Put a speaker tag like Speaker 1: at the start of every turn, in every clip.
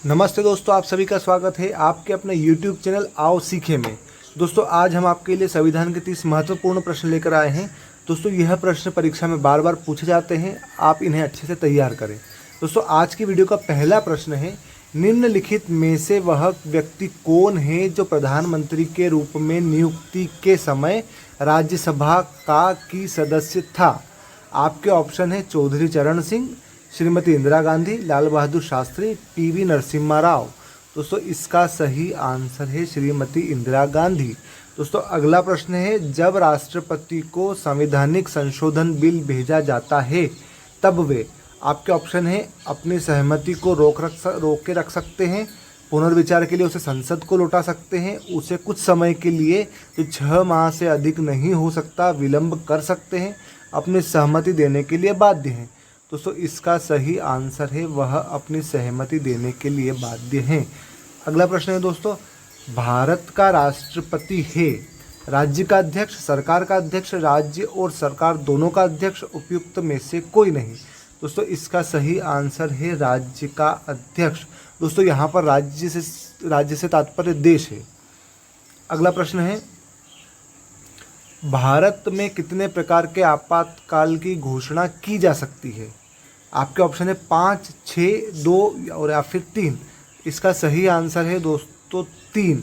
Speaker 1: नमस्ते दोस्तों, आप सभी का स्वागत है आपके अपने YouTube चैनल आओ सीखे में। दोस्तों आज हम आपके लिए संविधान के 30 महत्वपूर्ण प्रश्न लेकर आए हैं। दोस्तों यह प्रश्न परीक्षा में बार बार पूछे जाते हैं, आप इन्हें अच्छे से तैयार करें। दोस्तों आज की वीडियो का पहला प्रश्न है, निम्नलिखित में से वह व्यक्ति कौन है जो प्रधानमंत्री के रूप में नियुक्ति के समय राज्यसभा का की सदस्य था। आपके ऑप्शन है चौधरी चरण सिंह, श्रीमती इंदिरा गांधी, लाल बहादुर शास्त्री, पीवी नरसिम्हा राव। दोस्तों इसका सही आंसर है श्रीमती इंदिरा गांधी। दोस्तों अगला प्रश्न है, जब राष्ट्रपति को संवैधानिक संशोधन बिल भेजा जाता है तब वे, आपके ऑप्शन है अपनी सहमति को रोक के रख सकते हैं, पुनर्विचार के लिए उसे संसद को लौटा सकते हैं, उसे कुछ समय के लिए जो 6 माह से अधिक नहीं हो सकता विलंब कर सकते हैं, अपनी सहमति देने के लिए बाध्य हैं। दोस्तों इसका सही आंसर है वह अपनी सहमति देने के लिए बाध्य हैं। अगला प्रश्न है दोस्तों, भारत का राष्ट्रपति है राज्य का अध्यक्ष, सरकार का अध्यक्ष, राज्य और सरकार दोनों का अध्यक्ष, उपयुक्त में से कोई नहीं। दोस्तों इसका सही आंसर है राज्य का अध्यक्ष। दोस्तों यहाँ पर राज्य से तात्पर्य देश है। अगला प्रश्न है, भारत में कितने प्रकार के आपातकाल की घोषणा की जा सकती है। आपके ऑप्शन है 5, 6, 2 और या फिर 3। इसका सही आंसर है दोस्तों 3।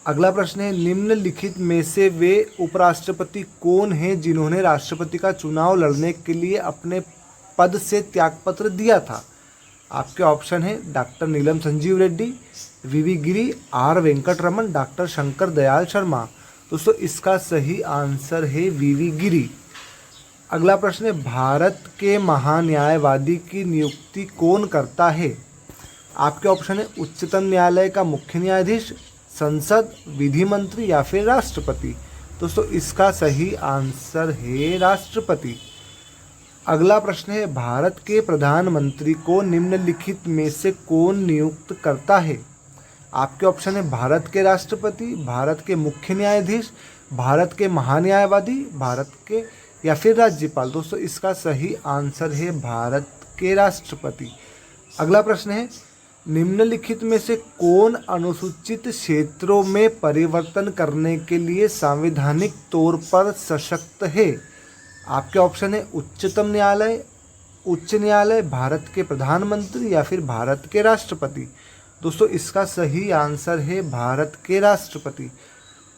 Speaker 1: अगला प्रश्न है, निम्नलिखित में से वे उपराष्ट्रपति कौन हैं जिन्होंने राष्ट्रपति का चुनाव लड़ने के लिए अपने पद से त्यागपत्र दिया था। आपके ऑप्शन है डॉक्टर नीलम संजीव रेड्डी, वीवी गिरी, आर वेंकटरमन, डॉक्टर शंकर दयाल शर्मा। दोस्तों इसका सही आंसर है वीवी गिरी। अगला प्रश्न है, भारत के महान्यायवादी की नियुक्ति कौन करता है। आपके ऑप्शन है उच्चतम न्यायालय का मुख्य न्यायाधीश, संसद, विधि मंत्री या फिर राष्ट्रपति। दोस्तों इसका सही आंसर है राष्ट्रपति। अगला प्रश्न है, भारत के प्रधानमंत्री को निम्नलिखित में से कौन नियुक्त करता है। आपके ऑप्शन है भारत के राष्ट्रपति, भारत के मुख्य न्यायाधीश, भारत के महान्यायवादी, भारत के या फिर राज्यपाल। दोस्तों इसका सही आंसर है भारत के राष्ट्रपति। अगला प्रश्न है, निम्नलिखित में से कौन अनुसूचित क्षेत्रों में परिवर्तन करने के लिए संवैधानिक तौर पर सशक्त है। आपके ऑप्शन है उच्चतम न्यायालय, उच्च न्यायालय, भारत के प्रधानमंत्री या फिर भारत के राष्ट्रपति। दोस्तों इसका सही आंसर है भारत के राष्ट्रपति।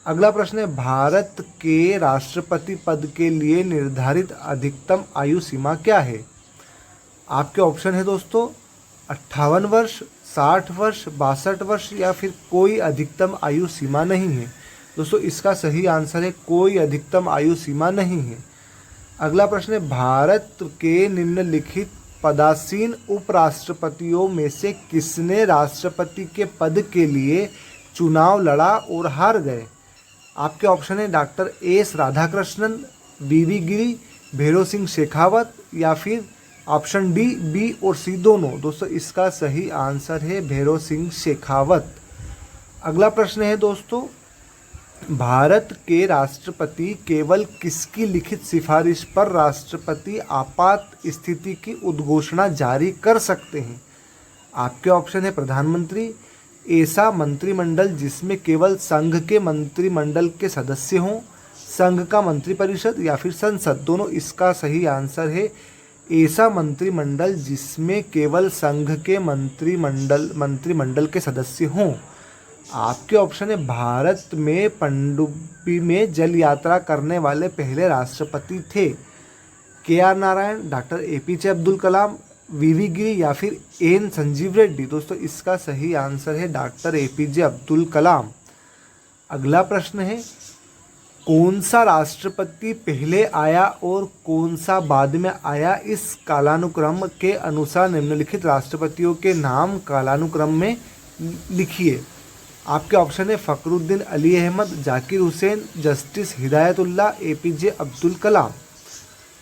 Speaker 1: अगला प्रश्न है, भारत के राष्ट्रपति पद के लिए निर्धारित अधिकतम आयु सीमा क्या है। आपके ऑप्शन है दोस्तों 58 वर्ष, 60 वर्ष, 62 वर्ष या फिर कोई अधिकतम आयु सीमा नहीं है। दोस्तों इसका सही आंसर है कोई अधिकतम आयु सीमा नहीं है। अगला प्रश्न है, भारत के निम्नलिखित पदासीन उपराष्ट्रपतियों में से किसने राष्ट्रपति के पद के लिए चुनाव लड़ा और हार गए। आपके ऑप्शन है डॉक्टर एस राधाकृष्णन, वीवी गिरी, भैरों सिंह शेखावत या फिर ऑप्शन डी, बी और सी दोनों। दोस्तों इसका सही आंसर है भैरों सिंह शेखावत। अगला प्रश्न है दोस्तों, भारत के राष्ट्रपति केवल किसकी लिखित सिफारिश पर राष्ट्रपति आपात स्थिति की उद्घोषणा जारी कर सकते हैं। आपके ऑप्शन है प्रधानमंत्री, ऐसा मंत्रिमंडल जिसमें केवल संघ के मंत्रिमंडल के सदस्य हों, संघ का मंत्रिपरिषद या फिर संसद। दोनों इसका सही आंसर है ऐसा मंत्रिमंडल जिसमें केवल संघ के मंत्रिमंडल के सदस्य हों। आपके ऑप्शन है भारत में पनडुब्बी में जल यात्रा करने वाले पहले राष्ट्रपति थे। KR Narayan, doctor APJ Abdul Kalam, VV Giri या फिर एन संजीव रेड्डी। दोस्तों इसका सही आंसर है डॉक्टर APJ अब्दुल कलाम। अगला प्रश्न है, कौन सा राष्ट्रपति पहले आया और कौन सा बाद में आया, इस कालानुक्रम के अनुसार निम्नलिखित राष्ट्रपतियों के नाम कालानुक्रम में लिखिए। आपके ऑप्शन है फ़खरुद्दीन अली अहमद, जाकिर हुसैन, जस्टिस हिदायतुल्लाह, APJ अब्दुल कलाम।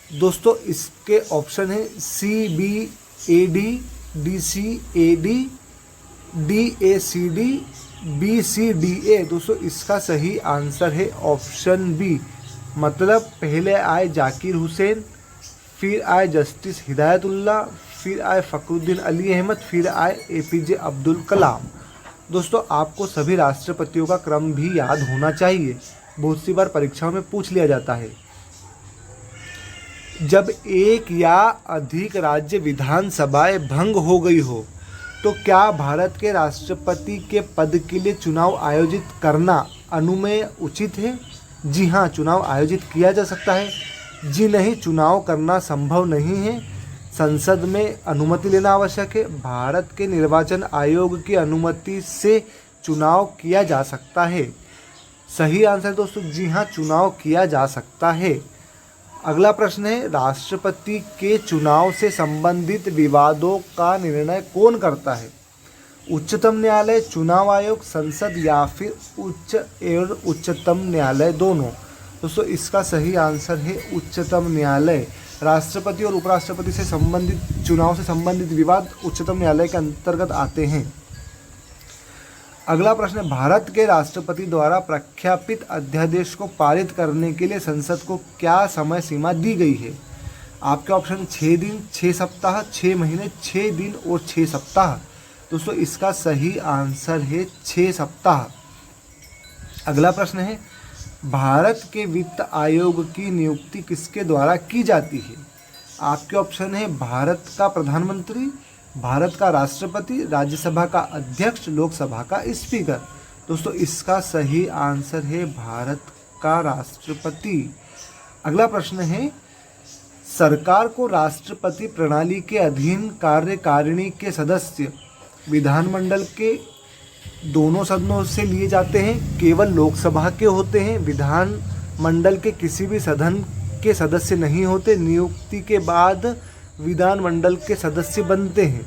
Speaker 1: दोस्तों इसके ऑप्शन है CBAD, DCAD, DACD, BCDA। दोस्तों इसका सही आंसर है ऑप्शन बी, मतलब पहले आए जाकिर हुसैन, फिर आए जस्टिस हिदायतुल्लाह, फिर आए फ़खरुद्दीन अली अहमद, फिर आए APJ अब्दुल कलाम। दोस्तों आपको सभी राष्ट्रपतियों का क्रम भी याद होना चाहिए, बहुत सी बार परीक्षाओं में पूछ लिया जाता है। जब एक या अधिक राज्य विधानसभाएं भंग हो गई हो तो क्या भारत के राष्ट्रपति के पद के लिए चुनाव आयोजित करना अनुमेय उचित है? जी हाँ, चुनाव आयोजित किया जा सकता है। जी नहीं, चुनाव करना संभव नहीं है। संसद में अनुमति लेना आवश्यक है। भारत के निर्वाचन आयोग की अनुमति से चुनाव किया जा सकता है। सही आंसर दोस्तों जी हाँ, चुनाव किया जा सकता है। अगला प्रश्न है, राष्ट्रपति के चुनाव से संबंधित विवादों का निर्णय कौन करता है? उच्चतम न्यायालय, चुनाव आयोग, संसद या फिर उच्च एवं उच्चतम न्यायालय दोनों? दोस्तों इसका सही आंसर है उच्चतम न्यायालय। राष्ट्रपति और उपराष्ट्रपति से संबंधित चुनाव से संबंधित विवाद उच्चतम न्यायालय के अंतर्गत आते हैं। अगला प्रश्न है, भारत के राष्ट्रपति द्वारा प्रख्यापित अध्यादेश को पारित करने के लिए संसद को क्या समय सीमा दी गई है? आपके ऑप्शन 6 दिन, 6 सप्ताह, 6 महीने, 6 दिन और 6 सप्ताह। दोस्तों इसका सही आंसर है 6 सप्ताह। अगला प्रश्न है, भारत के वित्त आयोग की नियुक्ति किसके द्वारा की जाती है? आपके ऑप्शन है भारत का प्रधानमंत्री, भारत का राष्ट्रपति, राज्यसभा का अध्यक्ष, लोकसभा का स्पीकर। दोस्तों इसका सही आंसर है भारत का राष्ट्रपति। अगला प्रश्न है, सरकार को राष्ट्रपति प्रणाली के अधीन कार्यकारिणी के सदस्य विधानमंडल के दोनों सदनों से लिए जाते हैं, केवल लोकसभा के होते हैं, विधानमंडल के किसी भी सदन के सदस्य नहीं होते, नियुक्ति के बाद विधानमंडल के सदस्य बनते हैं?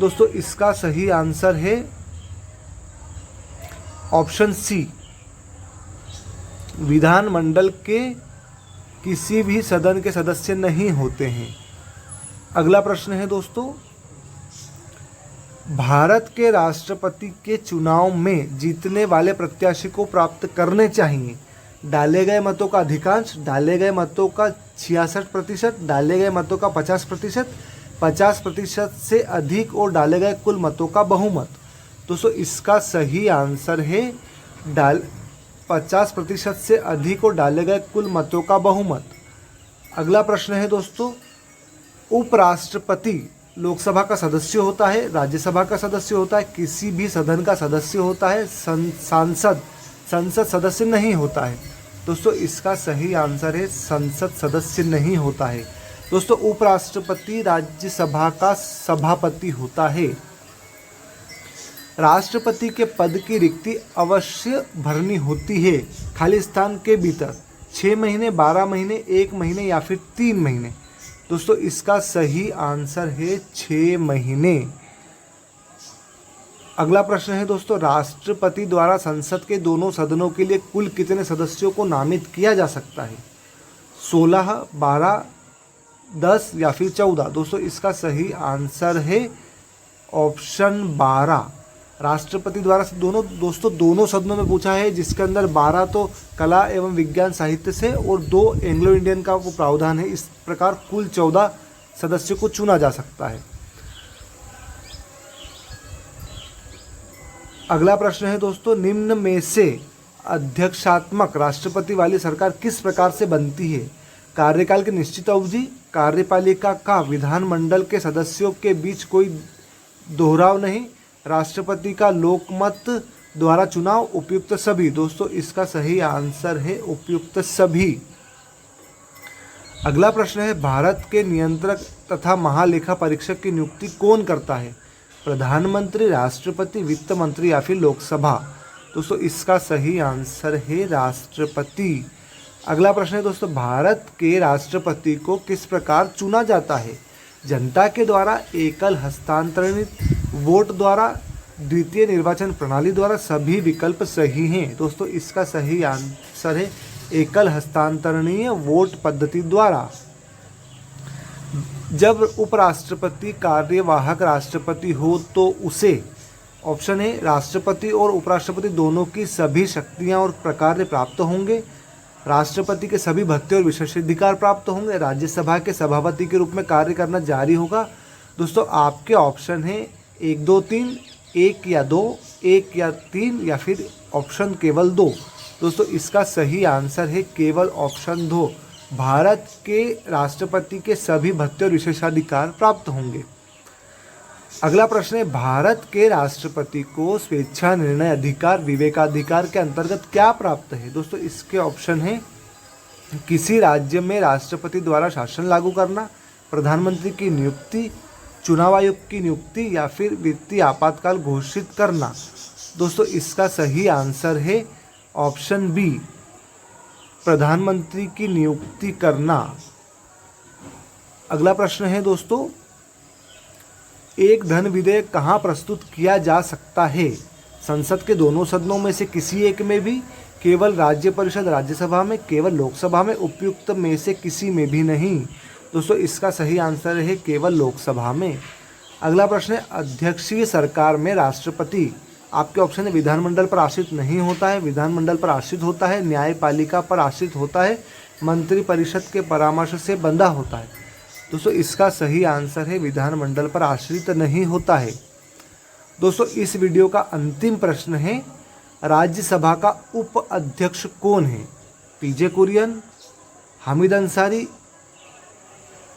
Speaker 1: दोस्तों इसका सही आंसर है ऑप्शन सी, विधानमंडल के किसी भी सदन के सदस्य नहीं होते हैं। अगला प्रश्न है दोस्तों, भारत के राष्ट्रपति के चुनाव में जीतने वाले प्रत्याशी को प्राप्त करने चाहिए डाले गए मतों का अधिकांश, डाले गए मतों का 66%, डाले गए मतों का 50%, 50% से अधिक और डाले गए कुल मतों का बहुमत। दोस्तों इसका सही आंसर है 50% से अधिक और डाले गए कुल मतों का बहुमत। अगला प्रश्न है दोस्तों, उपराष्ट्रपति लोकसभा का सदस्य होता है, राज्यसभा का सदस्य होता है, किसी भी सदन का सदस्य होता है, संसद सदस्य नहीं होता है? दोस्तों इसका सही आंसर है संसद सदस्य नहीं होता है। दोस्तों उपराष्ट्रपति राज्यसभा का सभापति होता है। राष्ट्रपति के पद की रिक्ति अवश्य भरनी होती है खाली स्थान के भीतर 6 महीने, 12 महीने, 1 महीने या फिर 3 महीने? दोस्तों इसका सही आंसर है 6 महीने। अगला प्रश्न है दोस्तों, राष्ट्रपति द्वारा संसद के दोनों सदनों के लिए कुल कितने सदस्यों को नामित किया जा सकता है? 16, 12, 10 या फिर 14? दोस्तों इसका सही आंसर है ऑप्शन 12। राष्ट्रपति द्वारा दोनों सदनों में पूछा है, जिसके अंदर 12 तो कला एवं विज्ञान साहित्य से और 2 एंग्लो इंडियन का वो प्रावधान है। इस प्रकार कुल 14 सदस्यों को चुना जा सकता है। अगला प्रश्न है दोस्तों, निम्न में से अध्यक्षात्मक राष्ट्रपति वाली सरकार किस प्रकार से बनती है? कार्यकाल की निश्चित अवधि, कार्यपालिका का विधानमंडल के सदस्यों के बीच कोई दोहराव नहीं, राष्ट्रपति का लोकमत द्वारा चुनाव, उपयुक्त सभी? दोस्तों इसका सही आंसर है उपयुक्त सभी। अगला प्रश्न है, भारत के नियंत्रक तथा महालेखा परीक्षक की नियुक्ति कौन करता है? प्रधानमंत्री, राष्ट्रपति, वित्त मंत्री या फिर लोकसभा? दोस्तों इसका सही आंसर है राष्ट्रपति। अगला प्रश्न है दोस्तों, भारत के राष्ट्रपति को किस प्रकार चुना जाता है? जनता के द्वारा, एकल हस्तांतरित वोट द्वारा, द्वितीय निर्वाचन प्रणाली द्वारा? सभी विकल्प सही हैं। दोस्तों इसका सही आंसर है एकल हस्तांतरणीय वोट पद्धति द्वारा। जब उपराष्ट्रपति कार्यवाहक राष्ट्रपति हो तो उसे, ऑप्शन है राष्ट्रपति और उपराष्ट्रपति दोनों की सभी शक्तियां और प्रकार प्राप्त होंगे, राष्ट्रपति के सभी भत्ते और विशेषाधिकार प्राप्त होंगे, राज्यसभा के सभापति के रूप में कार्य करना जारी होगा, दोस्तों आपके ऑप्शन है 1 2 3, 1 या 2, 1 या 3 या फिर ऑप्शन केवल 2। दोस्तों इसका सही आंसर है केवल ऑप्शन 2। भारत के राष्ट्रपति के सभी भत्ते और विशेषाधिकार प्राप्त होंगे। अगला प्रश्न है, भारत के राष्ट्रपति को स्वेच्छा निर्णय अधिकार विवेकाधिकार के अंतर्गत क्या प्राप्त है? दोस्तों इसके ऑप्शन है किसी राज्य में राष्ट्रपति द्वारा शासन लागू करना, प्रधानमंत्री की नियुक्ति, चुनाव आयोग की नियुक्ति या फिर वित्तीय आपातकाल घोषित करना। दोस्तों इसका सही आंसर है ऑप्शन बी, प्रधानमंत्री की नियुक्ति करना। अगला प्रश्न है दोस्तों, एक धन विधेयक कहाँ प्रस्तुत किया जा सकता है? संसद के दोनों सदनों में से किसी एक में भी, केवल राज्य परिषद राज्यसभा में, केवल लोकसभा में, उपयुक्त में से किसी में भी नहीं। दोस्तों इसका सही आंसर है केवल लोकसभा में। अगला प्रश्न है, अध्यक्षीय सरकार में राष्ट्रपति, आपके ऑप्शन है विधानमंडल पर आश्रित नहीं होता है, विधानमंडल पर आश्रित होता है, न्यायपालिका पर आश्रित होता है, मंत्रिपरिषद के परामर्श से बंधा होता है। दोस्तों इसका सही आंसर है विधानमंडल पर आश्रित नहीं होता है। दोस्तों इस वीडियो का अंतिम प्रश्न है, राज्यसभा का उप अध्यक्ष कौन है? पीजे कुरियन, हामिद अंसारी,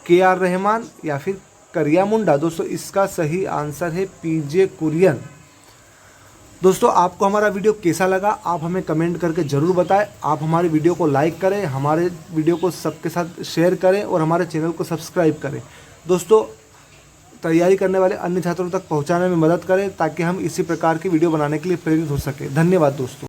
Speaker 1: KR रहमान या फिर करिया मुंडा। दोस्तों इसका सही आंसर है पीजे कुरियन। दोस्तों आपको हमारा वीडियो कैसा लगा आप हमें कमेंट करके ज़रूर बताएं। आप हमारी वीडियो को लाइक करें, हमारे वीडियो को सबके साथ शेयर करें और हमारे चैनल को सब्सक्राइब करें। दोस्तों तैयारी करने वाले अन्य छात्रों तक पहुंचाने में मदद करें ताकि हम इसी प्रकार की वीडियो बनाने के लिए प्रेरित हो सके। धन्यवाद दोस्तों।